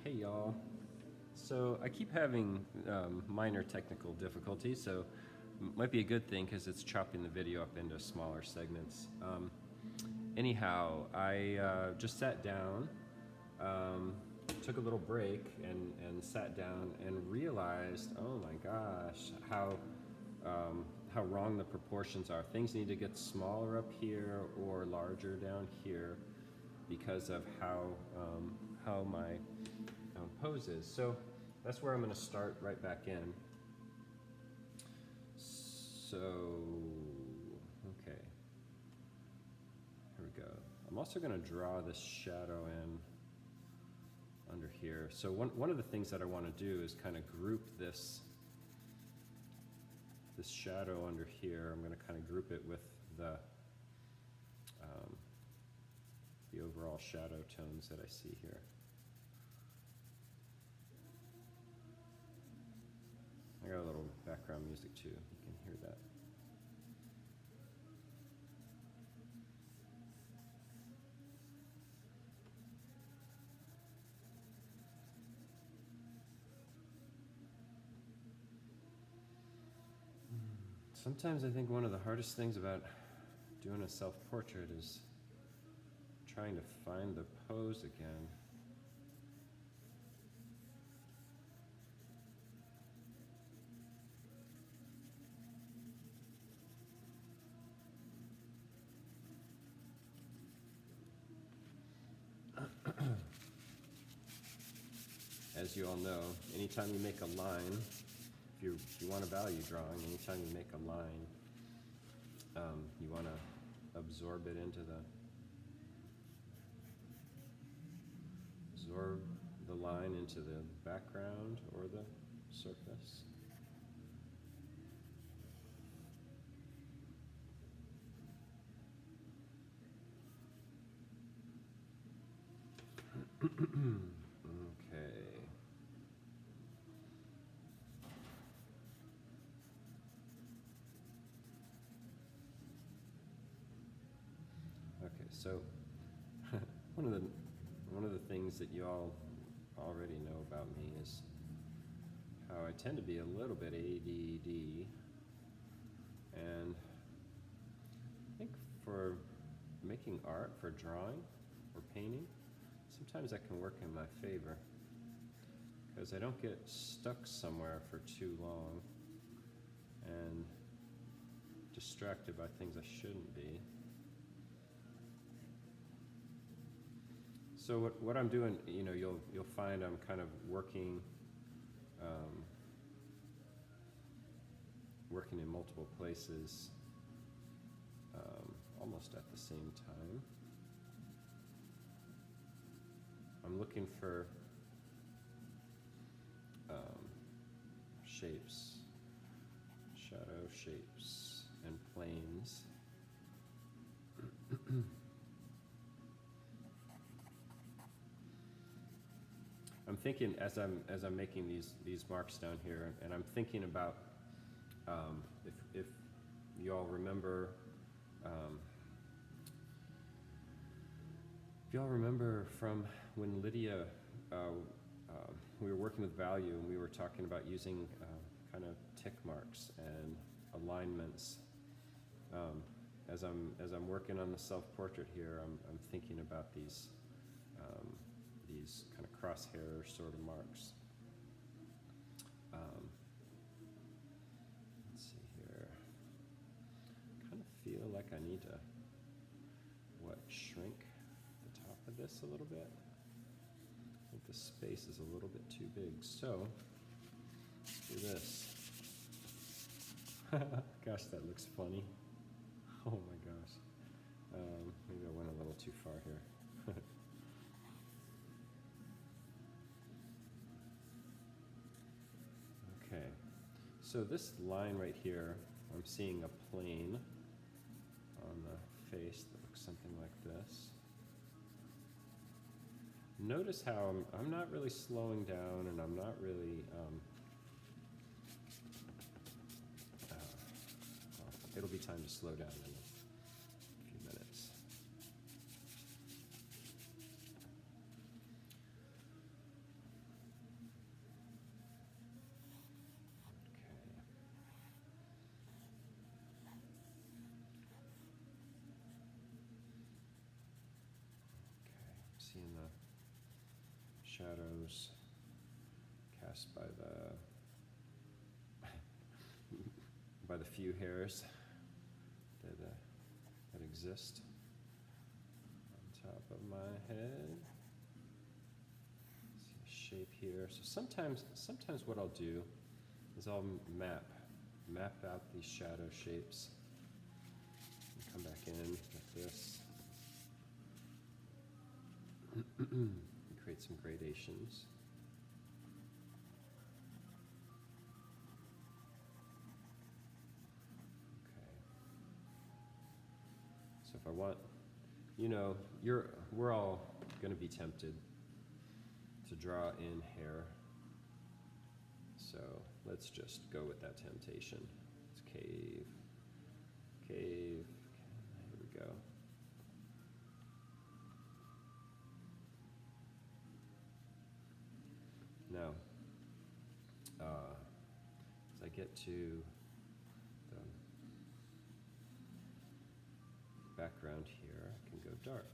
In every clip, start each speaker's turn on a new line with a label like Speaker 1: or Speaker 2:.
Speaker 1: Hey y'all. So I keep having minor technical difficulties, so might be a good thing because it's chopping the video up into smaller segments. Anyhow, I just sat down, took a little break, and sat down and realized, oh my gosh, how wrong the proportions are. Things need to get smaller up here or larger down here because of how my pose is. So that's where I'm going to start right back in. So, okay, here we go. I'm also going to draw this shadow in under here. So one of the things that I want to do is kind of group this shadow under here. I'm going to kind of group it with the overall shadow tones that I see here. I got a little background music too, you can hear that. Sometimes I think one of the hardest things about doing a self-portrait is trying to find the pose again. As you all know, anytime you make a line, if you want a value drawing, anytime you make a line, you want to absorb the line into the background or the surface. Okay, so one of the things that you all already know about me is how I tend to be a little bit ADD, and I think for making art, for drawing or painting, sometimes that can work in my favor because I don't get stuck somewhere for too long and distracted by things I shouldn't be. So what I'm doing, you know, you'll find I'm kind of working in multiple places almost at the same time. I'm looking for shapes, shadow shapes, and planes. I'm thinking as I'm making these marks down here, and I'm thinking about if you all remember, from when Lydia, we were working with value and we were talking about using kind of tick marks and alignments. As I'm working on the self-portrait here, I'm thinking about these kind of crosshair sort of marks. Let's see here. Kind of feel like I need to shrink the top of this a little bit. I think the space is a little bit too big. So let's do this. Gosh, that looks funny. Oh my gosh. Maybe I went a little too far here. Okay, so this line right here, I'm seeing a plane on the face that looks something like this. Notice how I'm not really slowing down, and I'm not really, it'll be time to slow down in a few minutes. shadows cast by the few hairs that exist on top of my head. See a shape here. So sometimes what I'll do is I'll map out these shadow shapes and come back in with this. Create some gradations. Okay. So if I want, we're all going to be tempted to draw in hair. So let's just go with that temptation. Let's cave. Here we go. Now, as I get to the background here, I can go dark.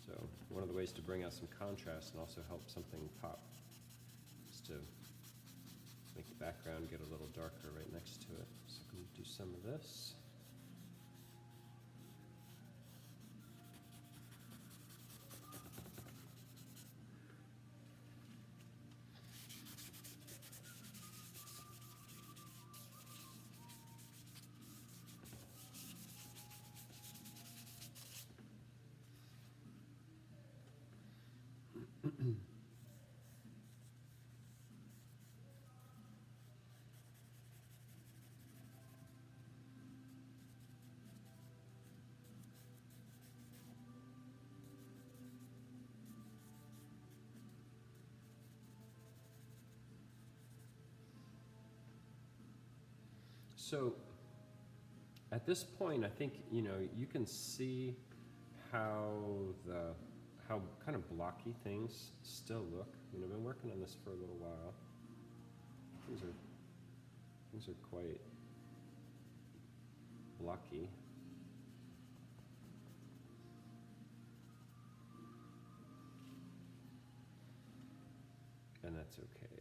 Speaker 1: So one of the ways to bring out some contrast and also help something pop is to make the background get a little darker right next to it. So I'm going to do some of this. So at this point, I think, you can see how kind of blocky things still look. I've been working on this for a little while. Things are quite blocky. And that's okay.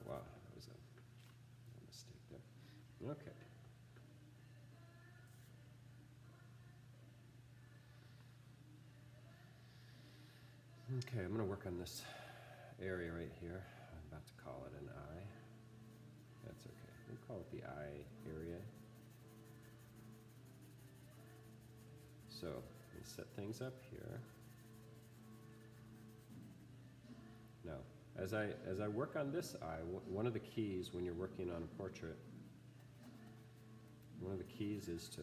Speaker 1: Wow, that was a mistake there. Okay. Okay, I'm going to work on this area right here. I'm about to call it an eye. That's okay. We'll call it the eye area. So, let me set things up here. Now, as I work on this eye, one of the keys when you're working on a portrait, one of the keys is to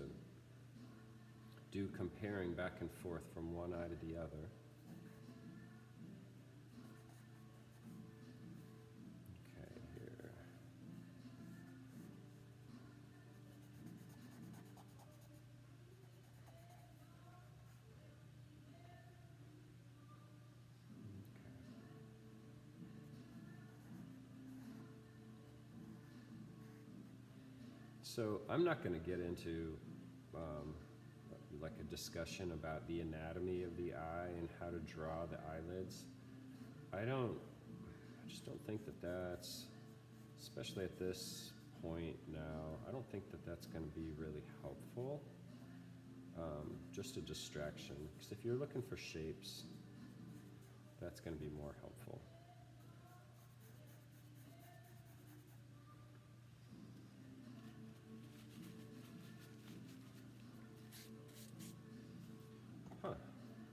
Speaker 1: do comparing back and forth from one eye to the other. Okay, here. So I'm not going to get into like a discussion about the anatomy of the eye and how to draw the eyelids. I just don't think that that's, especially at this point now, I don't think that that's going to be really helpful. Just a distraction, because if you're looking for shapes, that's going to be more helpful.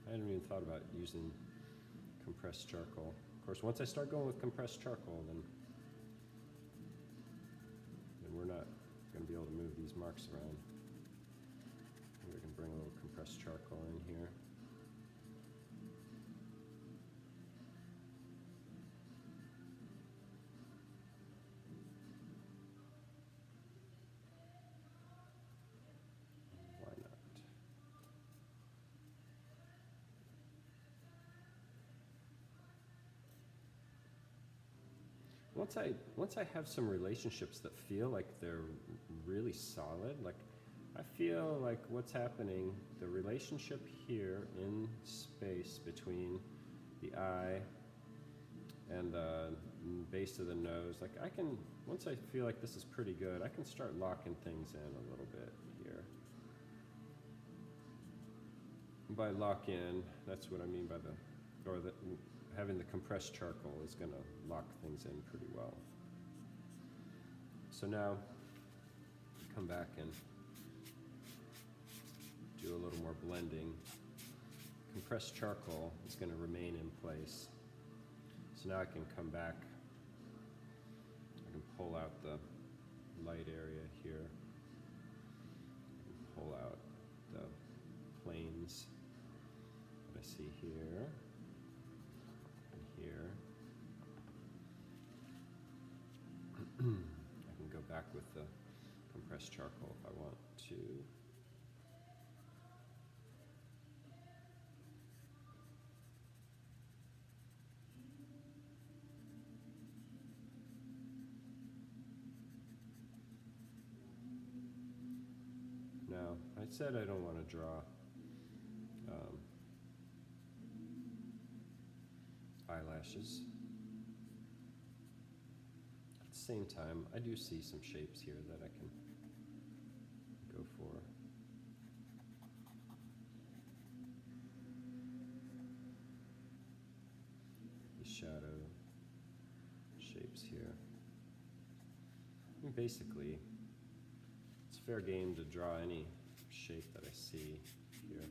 Speaker 1: I hadn't even thought about using compressed charcoal. Of course, once I start going with compressed charcoal, then we're not going to be able to move these marks around. We can bring a little compressed charcoal in here. once I have some relationships that feel like they're really solid, like I feel like what's happening, the relationship here in space between the eye and the base of the nose, like I can, once I feel like this is pretty good, I can start locking things in a little bit here. And by lock in, that's what I mean by having the compressed charcoal is going to lock things in pretty well. So now, come back and do a little more blending. Compressed charcoal is going to remain in place. So now I can come back, I can pull out the light area here, pull out the planes that I see here and here. I can go back with the compressed charcoal if I want to. Now, I said I don't want to draw eyelashes. At the same time, I do see some shapes here that I can go for. These shadow shapes here. And basically, it's fair game to draw any shape that I see here.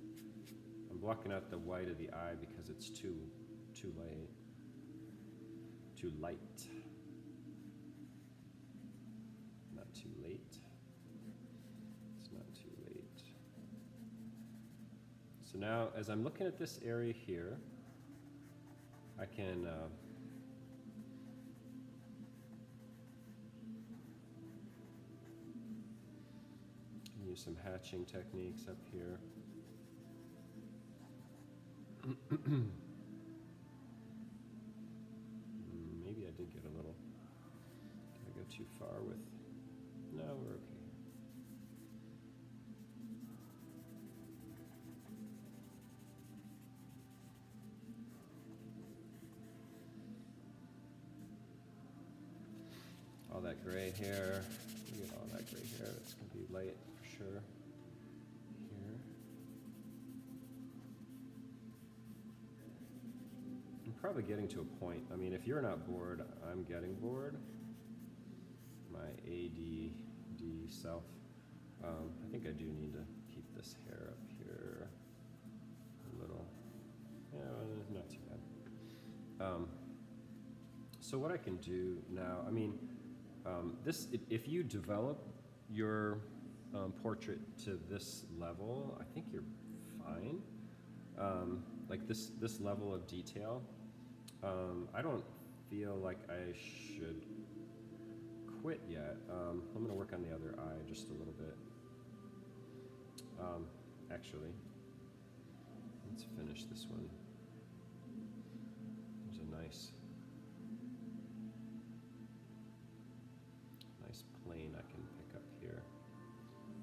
Speaker 1: I'm blocking out the white of the eye because it's too light. Too light. Not too late. It's not too late. So now, as I'm looking at this area here, I can use some hatching techniques up here. Maybe I did get a little, did I go too far with, no, we're okay. All that gray hair, look at all that gray hair, that's going to be light for sure. Here. I'm probably getting to a point, I mean, if you're not bored, I'm getting bored. My ADD self. I think I do need to keep this hair up here a little. Yeah, well, not too bad. So what I can do now, I mean, if you develop your portrait to this level, I think you're fine. Like this level of detail, I don't feel like I should quit yet. I'm going to work on the other eye just a little bit. Actually, let's finish this one. There's a nice plane I can pick up here.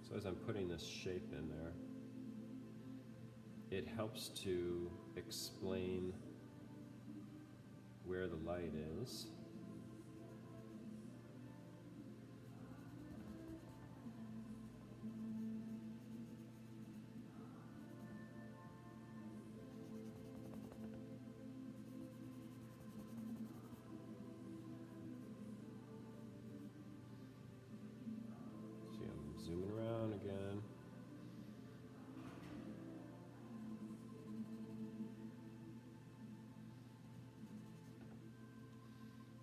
Speaker 1: So as I'm putting this shape in there, it helps to explain where the light is. Zooming around again.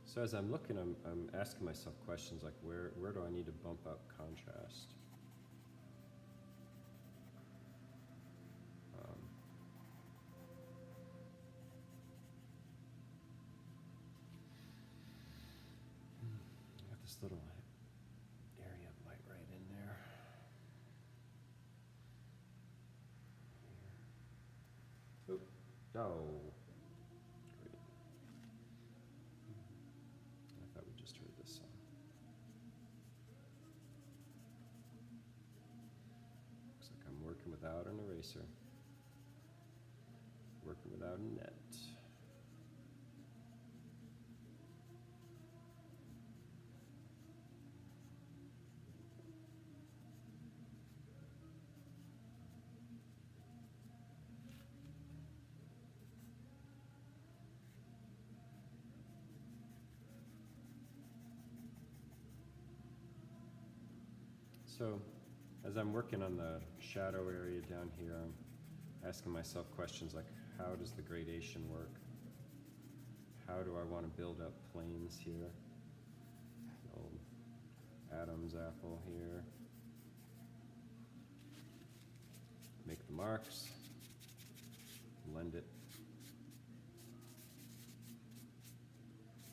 Speaker 1: So as I'm looking, I'm asking myself questions like, where do I need to bump up contrast? Got this little area of light right in there. Oop. Oh. Great. I thought we just without an eraser. Working without a net. So, as I'm working on the shadow area down here, I'm asking myself questions like, how does the gradation work? How do I want to build up planes here? Old Adam's apple here. Make the marks, blend it.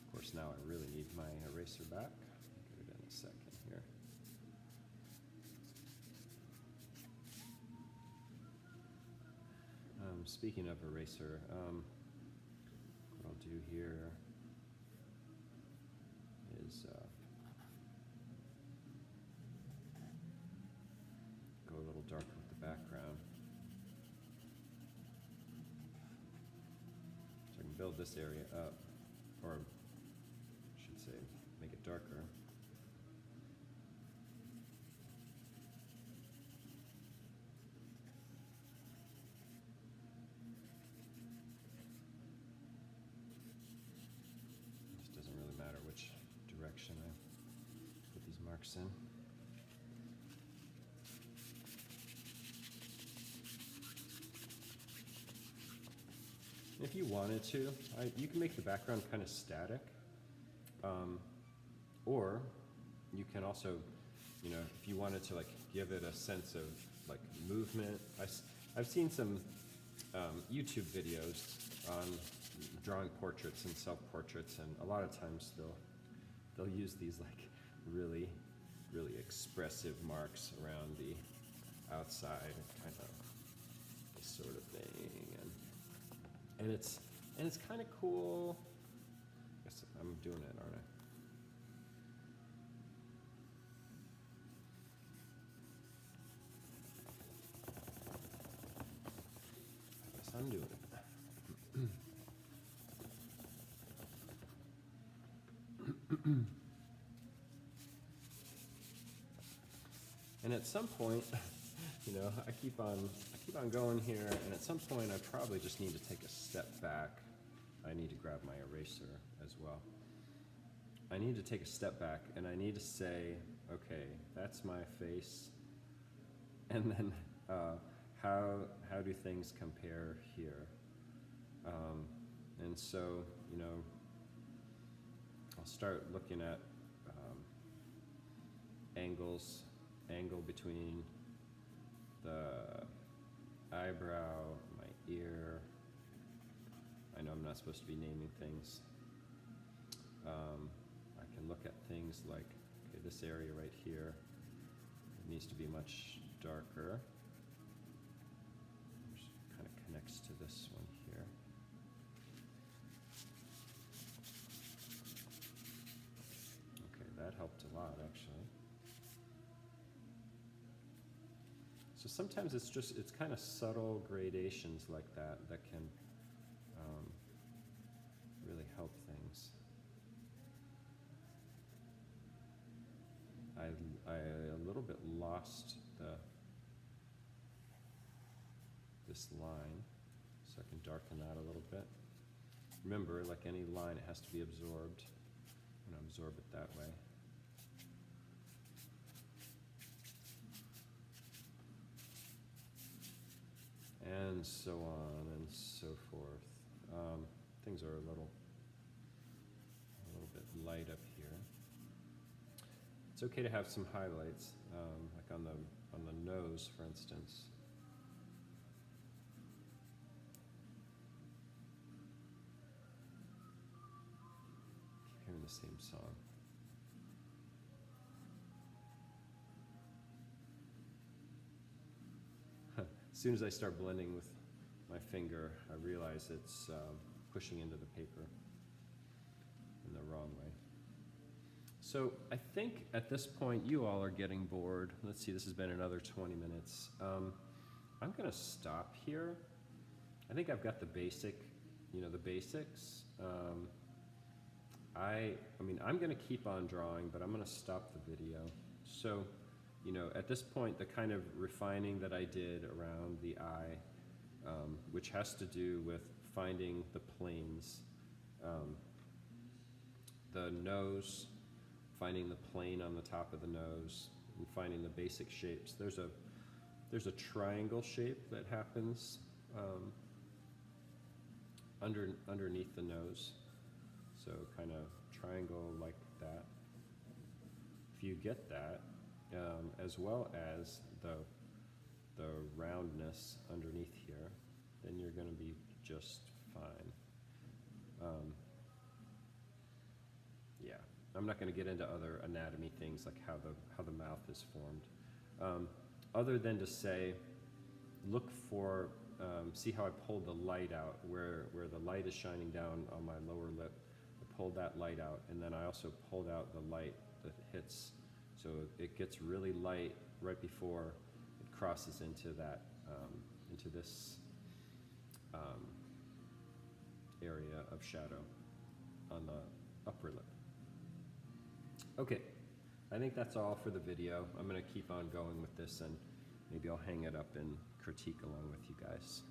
Speaker 1: Of course, now I really need my eraser back. Give it in a second here. Speaking of eraser, what I'll do here is go a little darker with the background. So I can build this area up, or I should say, make it darker. Direction I put these marks in. If you wanted to, you can make the background kind of static, or you can also, you know, if you wanted to like give it a sense of like movement. I've seen some YouTube videos on drawing portraits and self-portraits, and a lot of times they'll use these like really expressive marks around the outside, kind of this sort of thing, and it's kind of cool. I guess I'm doing it, aren't I? I guess I'm doing it. And at some point, you know, I keep on going here, and at some point I probably just need to take a step back. I need to grab my eraser as well. I need to take a step back, and I need to say, okay, that's my face, and then how do things compare here? And so, you know, I'll start looking at angle between the eyebrow, my ear. I know I'm not supposed to be naming things. I can look at things like, okay, this area right here needs to be much darker. Which kind of connects to this one here. Okay, that helped a lot, actually. So sometimes it's kind of subtle gradations like that can really help things. I a little bit lost this line, so I can darken that a little bit. Remember, like any line, it has to be absorbed. I'm going to absorb it that way. And so on and so forth. Things are a little bit light up here. It's okay to have some highlights, like on the nose, for instance. Keep hearing the same song. As soon as I start blending with my finger, I realize it's pushing into the paper in the wrong way. So I think at this point you all are getting bored. Let's see, this has been another 20 minutes. I'm gonna stop here. I think I've got the basic, the basics. I mean, I'm gonna keep on drawing, but I'm gonna stop the video. So, at this point, the kind of refining that I did around the eye, which has to do with finding the planes, the nose, finding the plane on the top of the nose, and finding the basic shapes. There's a triangle shape that happens underneath the nose, so kind of triangle like that. If you get that, as well as the roundness underneath here, then you're going to be just fine. Yeah, I'm not going to get into other anatomy things like how the mouth is formed, other than to say, look for, see how I pulled the light out where the light is shining down on my lower lip. I pulled that light out, and then I also pulled out the light that hits, so it gets really light right before it crosses into that, into this area of shadow on the upper lip. Okay, I think that's all for the video. I'm going to keep on going with this, and maybe I'll hang it up and critique along with you guys.